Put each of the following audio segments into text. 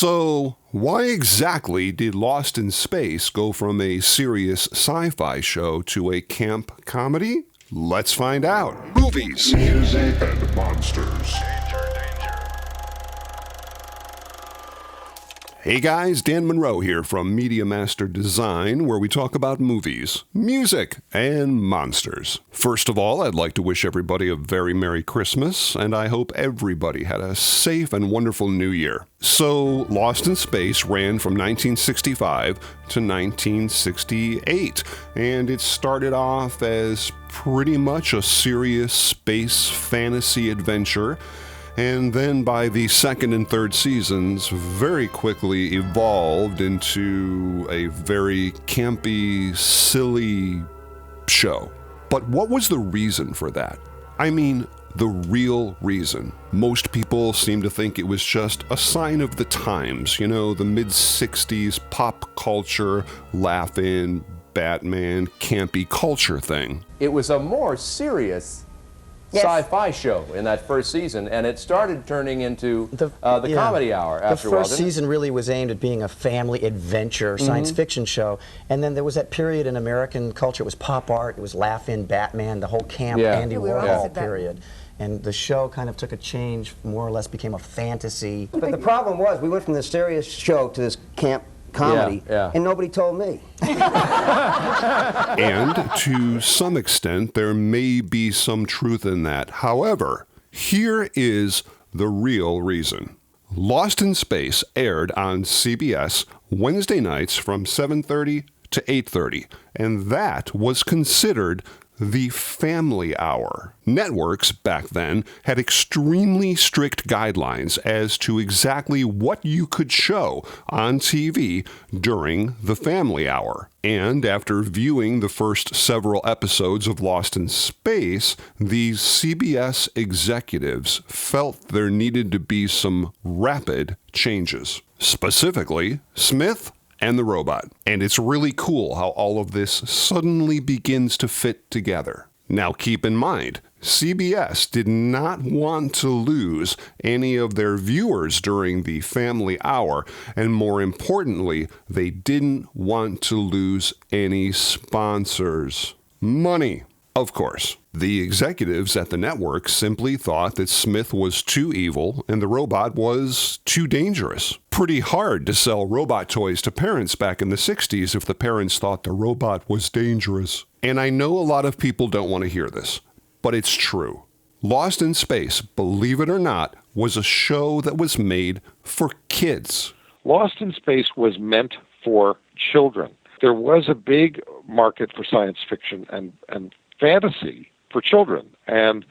So, why exactly did Lost in Space go from a serious sci-fi show to a camp comedy? Let's find out. Movies, music, and monsters. Hey guys, Dan Monroe here from Media Master Design, where we talk about movies, music, and monsters. First of all, I'd like to wish everybody a very Merry Christmas, and I hope everybody had a safe and wonderful New Year. So, Lost in Space ran from 1965 to 1968, and it started off as pretty much a serious space fantasy adventure. And then by the second and third seasons, very quickly evolved into a very campy, silly show. But what was the reason for that? I mean, the real reason. Most people seem to think it was just a sign of the times, the mid-60s pop culture, laugh-in, Batman, campy culture thing. It was a more serious sci-fi show in that first season, and it started turning into the comedy hour after a while. The first season really was aimed at being a family adventure science fiction show, and then there was that period in American culture. It was pop art, it was laugh-in, Batman, the whole camp Andy Warhol period. And the show kind of took a change, more or less became a fantasy. But the problem was, we went from this serious show to this camp comedy, and nobody told me. And to some extent, there may be some truth in that. However, here is the real reason. Lost in Space aired on CBS Wednesday nights from 7:30 to 8:30, and that was considered the family hour. Networks back then had extremely strict guidelines as to exactly what you could show on TV during the family hour. And after viewing the first several episodes of Lost in Space, the CBS executives felt there needed to be some rapid changes. Specifically, Smith and the robot. And it's really cool how all of this suddenly begins to fit together. Now keep in mind, CBS did not want to lose any of their viewers during the family hour, and more importantly, they didn't want to lose any sponsors. Money, of course. The executives at the network simply thought that Smith was too evil and the robot was too dangerous. Pretty hard to sell robot toys to parents back in the 60s if the parents thought the robot was dangerous. And I know a lot of people don't want to hear this, but it's true. Lost in Space, believe it or not, was a show that was made for kids. Lost in Space was meant for children. There was a big market for science fiction and fantasy for children. And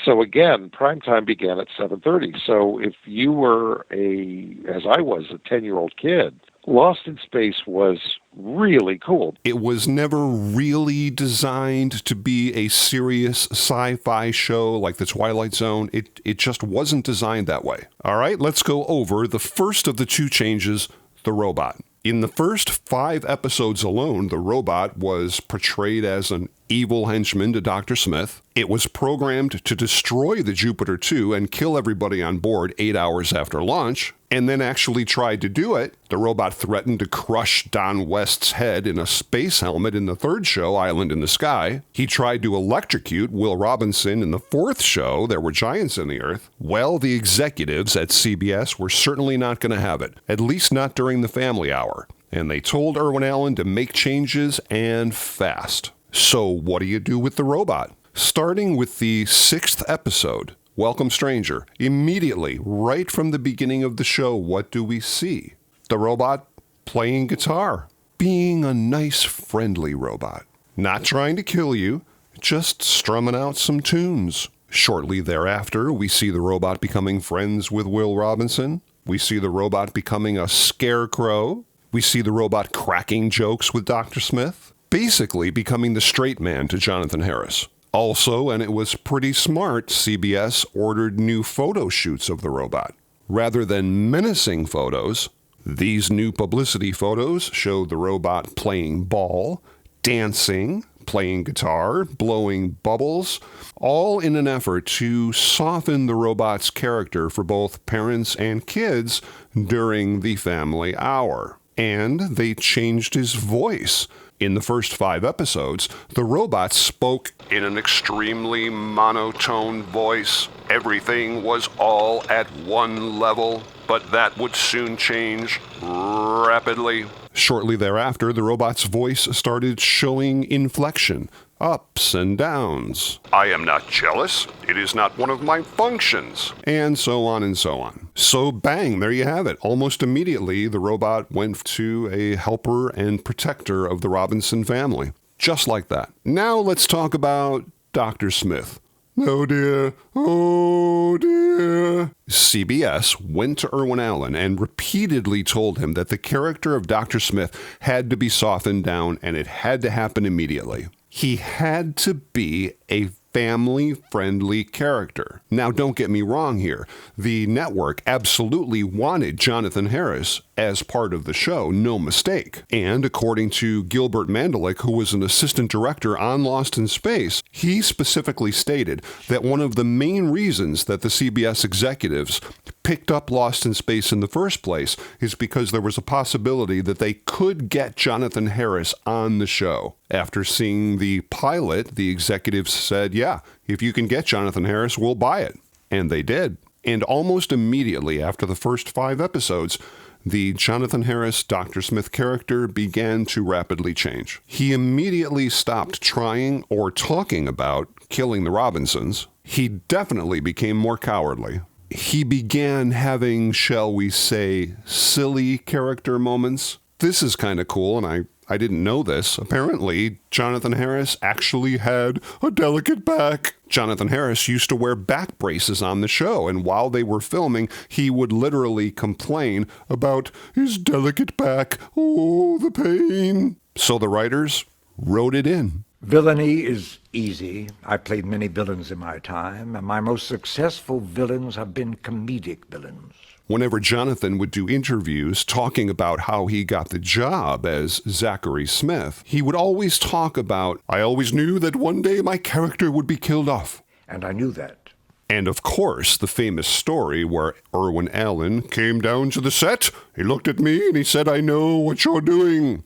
so again, primetime began at 7:30. So if you were as I was, a 10-year-old kid, Lost in Space was really cool. It was never really designed to be a serious sci-fi show like The Twilight Zone. It just wasn't designed that way. All right, let's go over the first of the two changes, the robot. In the first 5 episodes alone, the robot was portrayed as an evil henchman to Dr. Smith. It was programmed to destroy the Jupiter 2 and kill everybody on board 8 hours after launch, and then actually tried to do it. The robot threatened to crush Don West's head in a space helmet in the 3rd show, Island in the Sky. He tried to electrocute Will Robinson in the 4th show, There Were Giants in the Earth. Well, the executives at CBS were certainly not going to have it, at least not during the family hour. And they told Irwin Allen to make changes and fast. So what do you do with the robot? Starting with the 6th episode, Welcome Stranger, immediately, right from the beginning of the show, what do we see? The robot playing guitar, being a nice, friendly robot. Not trying to kill you, just strumming out some tunes. Shortly thereafter, we see the robot becoming friends with Will Robinson. We see the robot becoming a scarecrow. We see the robot cracking jokes with Dr. Smith. Basically becoming the straight man to Jonathan Harris. Also, and it was pretty smart, CBS ordered new photo shoots of the robot. Rather than menacing photos, these new publicity photos showed the robot playing ball, dancing, playing guitar, blowing bubbles, all in an effort to soften the robot's character for both parents and kids during the family hour. And they changed his voice. In the first 5 episodes, the robot spoke in an extremely monotone voice. Everything was all at one level, but that would soon change rapidly. Shortly thereafter, the robot's voice started showing inflection, ups and downs. I am not jealous. It is not one of my functions. And so on and so on. So bang, there you have it. Almost immediately, the robot went to a helper and protector of the Robinson family. Just like that. Now let's talk about Dr. Smith. Oh dear, oh dear. CBS went to Irwin Allen and repeatedly told him that the character of Dr. Smith had to be softened down and it had to happen immediately. He had to be a family-friendly character. Now, don't get me wrong here. The network absolutely wanted Jonathan Harris as part of the show, no mistake. And according to Gilbert Mandalik, who was an assistant director on Lost in Space, he specifically stated that one of the main reasons that the CBS executives picked up Lost in Space in the first place is because there was a possibility that they could get Jonathan Harris on the show. After seeing the pilot, the executives said, yeah, if you can get Jonathan Harris, we'll buy it. And they did. And almost immediately after the first 5 episodes, the Jonathan Harris, Dr. Smith character began to rapidly change. He immediately stopped trying or talking about killing the Robinsons. He definitely became more cowardly. He began having, shall we say, silly character moments. This is kind of cool, and I didn't know this. Apparently, Jonathan Harris actually had a delicate back. Jonathan Harris used to wear back braces on the show, and while they were filming, he would literally complain about his delicate back. Oh, the pain. So the writers wrote it in. Villainy is easy. I've played many villains in my time, and my most successful villains have been comedic villains. Whenever Jonathan would do interviews talking about how he got the job as Zachary Smith, he would always talk about, I always knew that one day my character would be killed off. And I knew that. And of course, the famous story where Irwin Allen came down to the set, he looked at me and he said, I know what you're doing.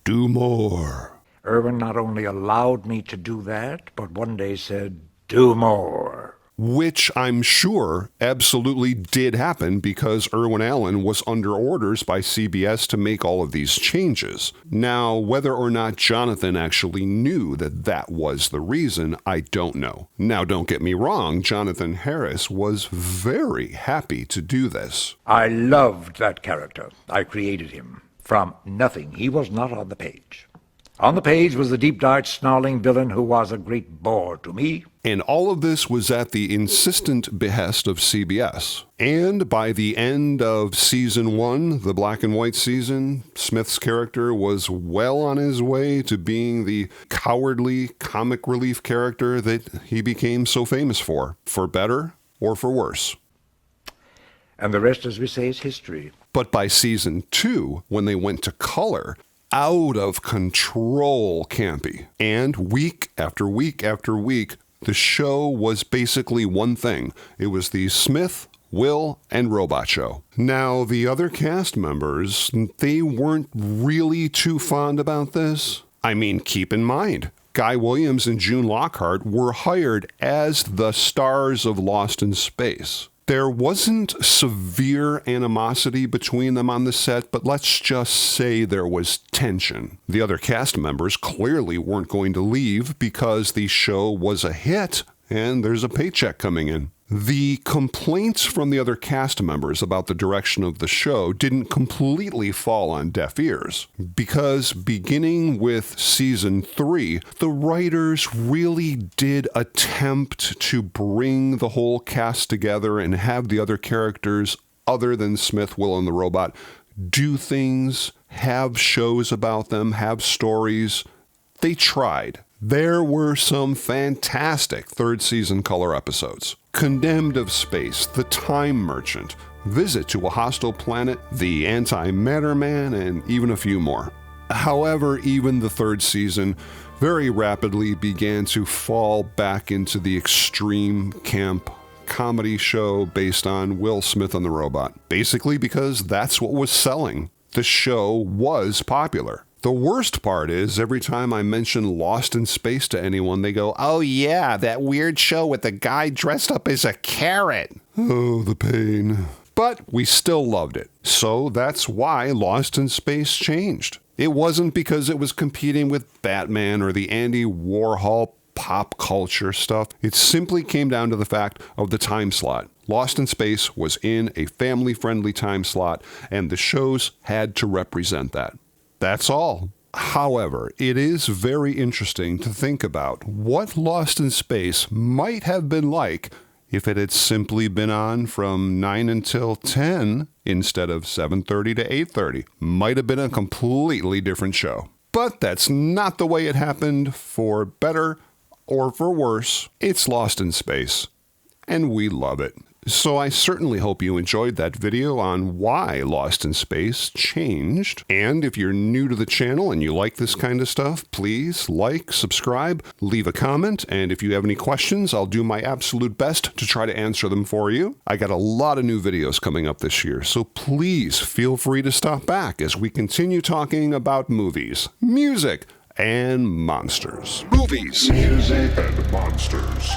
Do more. Irwin not only allowed me to do that, but one day said, do more. Which I'm sure absolutely did happen because Irwin Allen was under orders by CBS to make all of these changes. Now, whether or not Jonathan actually knew that that was the reason, I don't know. Now, don't get me wrong, Jonathan Harris was very happy to do this. I loved that character. I created him from nothing. He was not on the page. On the page was the deep-dyed, snarling villain who was a great bore to me. And all of this was at the insistent behest of CBS. And by the end of season 1, the black and white season, Smith's character was well on his way to being the cowardly comic relief character that he became so famous for better or for worse. And the rest, as we say, is history. But by season 2, when they went to color, out of control campy. And week after week after week, the show was basically one thing. It was the Smith, Will, and Robot Show. Now, the other cast members, they weren't really too fond about this. I mean, keep in mind, Guy Williams and June Lockhart were hired as the stars of Lost in Space. There wasn't severe animosity between them on the set, but let's just say there was tension. The other cast members clearly weren't going to leave because the show was a hit and there's a paycheck coming in. The complaints from the other cast members about the direction of the show didn't completely fall on deaf ears, because beginning with season 3, the writers really did attempt to bring the whole cast together and have the other characters, other than Smith, Will, and the Robot, do things, have shows about them, have stories. They tried. There were some fantastic third season color episodes. Condemned of Space, The Time Merchant, Visit to a Hostile Planet, The Antimatter Man, and even a few more. However, even the third season very rapidly began to fall back into the extreme camp comedy show based on Will Smith and the Robot. Basically because that's what was selling. The show was popular. The worst part is, every time I mention Lost in Space to anyone, they go, "Oh yeah, that weird show with the guy dressed up as a carrot." Oh, the pain. But we still loved it. So that's why Lost in Space changed. It wasn't because it was competing with Batman or the Andy Warhol pop culture stuff. It simply came down to the fact of the time slot. Lost in Space was in a family-friendly time slot, and the shows had to represent that. That's all. However, it is very interesting to think about what Lost in Space might have been like if it had simply been on from 9 until 10 instead of 7:30 to 8:30. Might have been a completely different show. But that's not the way it happened. For better or for worse, it's Lost in Space, and we love it. So I certainly hope you enjoyed that video on why Lost in Space changed. And if you're new to the channel and you like this kind of stuff, please like, subscribe, leave a comment, and if you have any questions, I'll do my absolute best to try to answer them for you. I got a lot of new videos coming up this year, so please feel free to stop back as we continue talking about movies, music, and monsters. Movies, music, and monsters.